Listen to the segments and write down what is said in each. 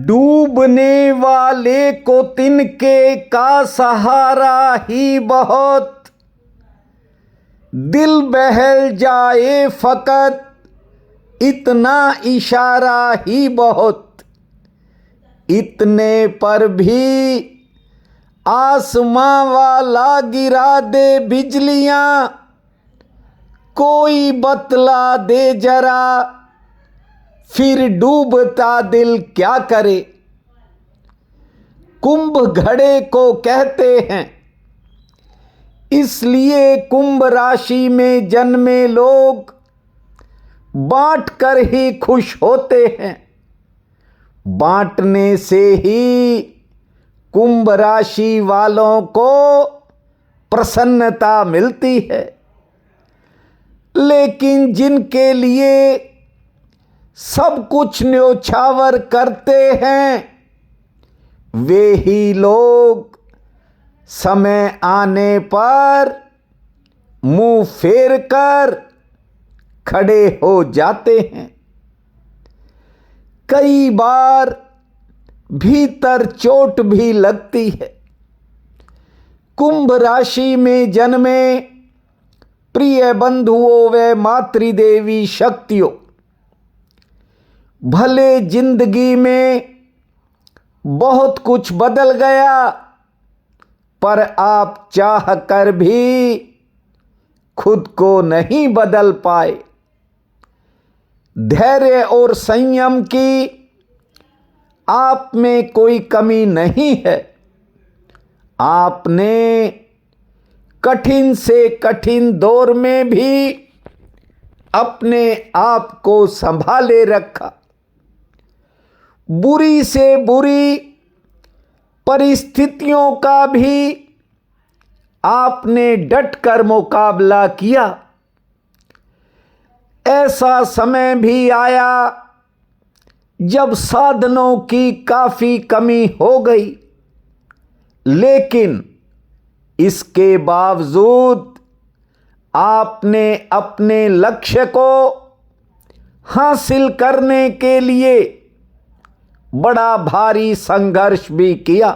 डूबने वाले को तिनके का सहारा ही बहुत, दिल बहल जाए फकत इतना इशारा ही बहुत। इतने पर भी आसमां वाला गिरा दे बिजलियां, कोई बतला दे जरा फिर डूबता दिल क्या करे। कुंभ घड़े को कहते हैं, इसलिए कुंभ राशि में जन्मे लोग बांट कर ही खुश होते हैं। बांटने से ही कुंभ राशि वालों को प्रसन्नता मिलती है। लेकिन जिनके लिए सब कुछ न्योछावर करते हैं, वे ही लोग समय आने पर मुंह फेर कर खड़े हो जाते हैं। कई बार भीतर चोट भी लगती है। कुंभ राशि में जन्मे प्रिय बंधुओं व मातृदेवी शक्तियों, भले जिंदगी में बहुत कुछ बदल गया, पर आप चाह कर भी खुद को नहीं बदल पाए। धैर्य और संयम की आप में कोई कमी नहीं है। आपने कठिन से कठिन दौर में भी अपने आप को संभाले रखा। बुरी से बुरी परिस्थितियों का भी आपने डटकर मुकाबला किया। ऐसा समय भी आया जब साधनों की काफी कमी हो गई, लेकिन इसके बावजूद आपने अपने लक्ष्य को हासिल करने के लिए बड़ा भारी संघर्ष भी किया।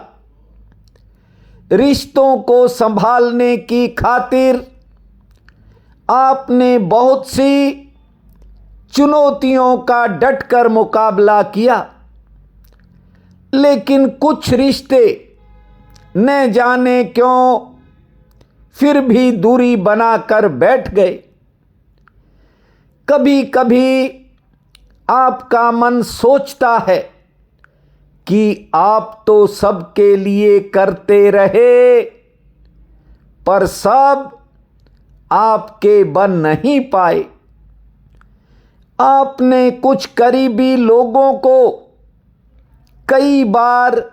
रिश्तों को संभालने की खातिर आपने बहुत सी चुनौतियों का डटकर मुकाबला किया, लेकिन कुछ रिश्ते न जाने क्यों फिर भी दूरी बनाकर बैठ गए। कभी कभी आपका मन सोचता है कि आप तो सबके लिए करते रहे, पर सब आपके बन नहीं पाए। आपने कुछ करीबी लोगों को कई बार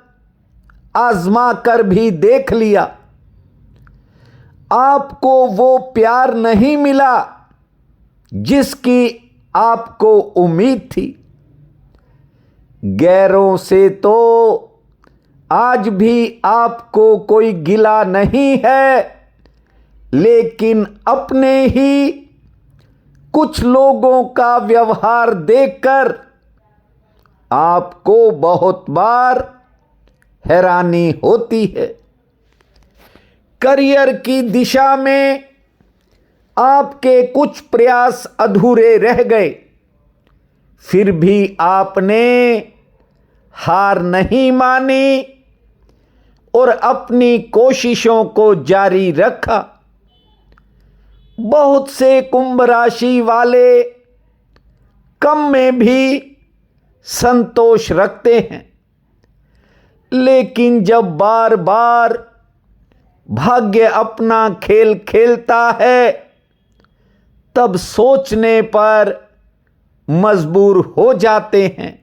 आजमा कर भी देख लिया। आपको वो प्यार नहीं मिला जिसकी आपको उम्मीद थी। गैरों से तो आज भी आपको कोई गिला नहीं है, लेकिन अपने ही कुछ लोगों का व्यवहार देखकर आपको बहुत बार हैरानी होती है। करियर की दिशा में आपके कुछ प्रयास अधूरे रह गए, फिर भी आपने हार नहीं मानी और अपनी कोशिशों को जारी रखा। बहुत से कुंभ राशि वाले कम में भी संतोष रखते हैं, लेकिन जब बार बार भाग्य अपना खेल खेलता है, तब सोचने पर मजबूर हो जाते हैं।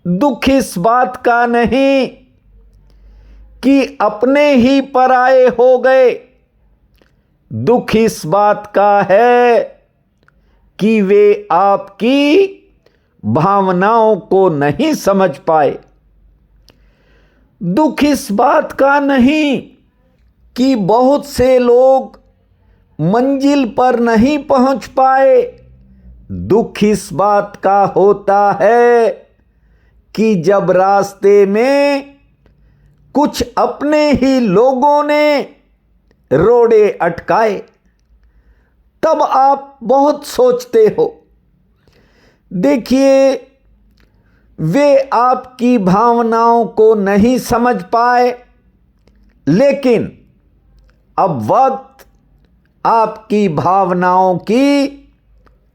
दुख इस बात का नहीं कि अपने ही पराये हो गए, दुख इस बात का है कि वे आपकी भावनाओं को नहीं समझ पाए। दुख इस बात का नहीं कि बहुत से लोग मंजिल पर नहीं पहुंच पाए, दुख इस बात का होता है कि जब रास्ते में कुछ अपने ही लोगों ने रोड़े अटकाए, तब आप बहुत सोचते हो। देखिए, वे आपकी भावनाओं को नहीं समझ पाए, लेकिन अब वक्त आपकी भावनाओं की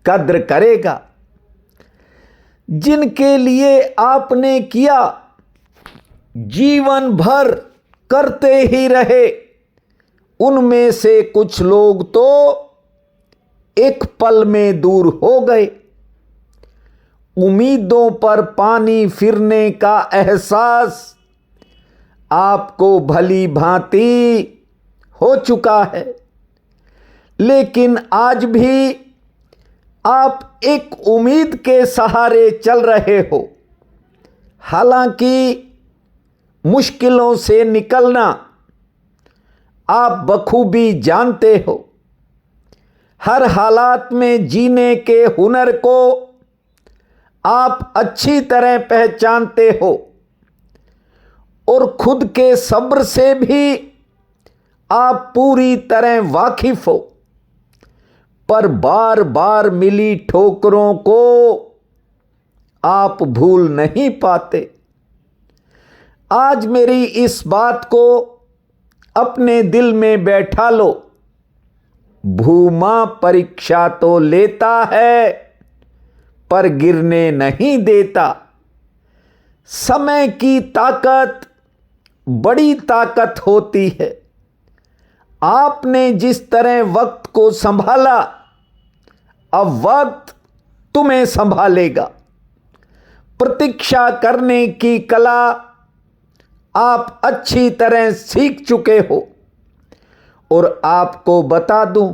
कद्र करेगा। जिनके लिए आपने किया, जीवन भर करते ही रहे, उनमें से कुछ लोग तो एक पल में दूर हो गए। उम्मीदों पर पानी फिरने का एहसास आपको भली भांति हो चुका है, लेकिन आज भी आप एक उम्मीद के सहारे चल रहे हो। हालांकि मुश्किलों से निकलना आप बखूबी जानते हो। हर हालात में जीने के हुनर को आप अच्छी तरह पहचानते हो और खुद के सब्र से भी आप पूरी तरह वाकिफ हो, पर बार बार मिली ठोकरों को आप भूल नहीं पाते। आज मेरी इस बात को अपने दिल में बैठा लो। भूमा परीक्षा तो लेता है, पर गिरने नहीं देता। समय की ताकत बड़ी ताकत होती है। आपने जिस तरह वक्त को संभाला, अब वक्त तुम्हें संभालेगा। प्रतीक्षा करने की कला आप अच्छी तरह सीख चुके हो, और आपको बता दूं,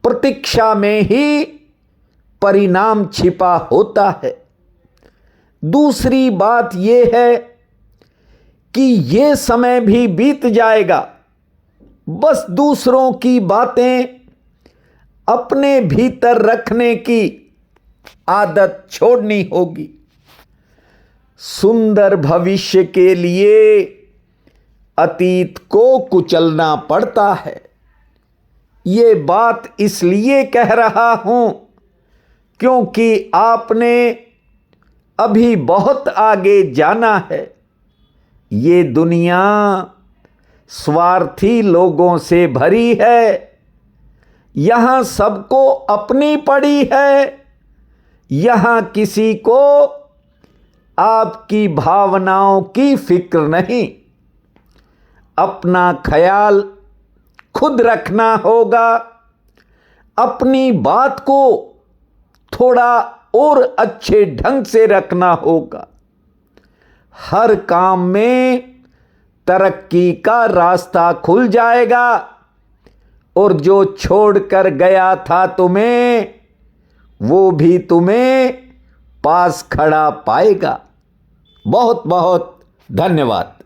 प्रतीक्षा में ही परिणाम छिपा होता है। दूसरी बात यह है कि यह समय भी बीत जाएगा। बस दूसरों की बातें अपने भीतर रखने की आदत छोड़नी होगी। सुंदर भविष्य के लिए अतीत को कुचलना पड़ता है। ये बात इसलिए कह रहा हूं क्योंकि आपने अभी बहुत आगे जाना है। ये दुनिया स्वार्थी लोगों से भरी है। यहां सबको अपनी पड़ी है। यहां किसी को आपकी भावनाओं की फिक्र नहीं। अपना ख्याल खुद रखना होगा। अपनी बात को थोड़ा और अच्छे ढंग से रखना होगा। हर काम में तरक्की का रास्ता खुल जाएगा, और जो छोड़कर गया था तुम्हें, वो भी तुम्हें पास खड़ा पाएगा। बहुत बहुत धन्यवाद।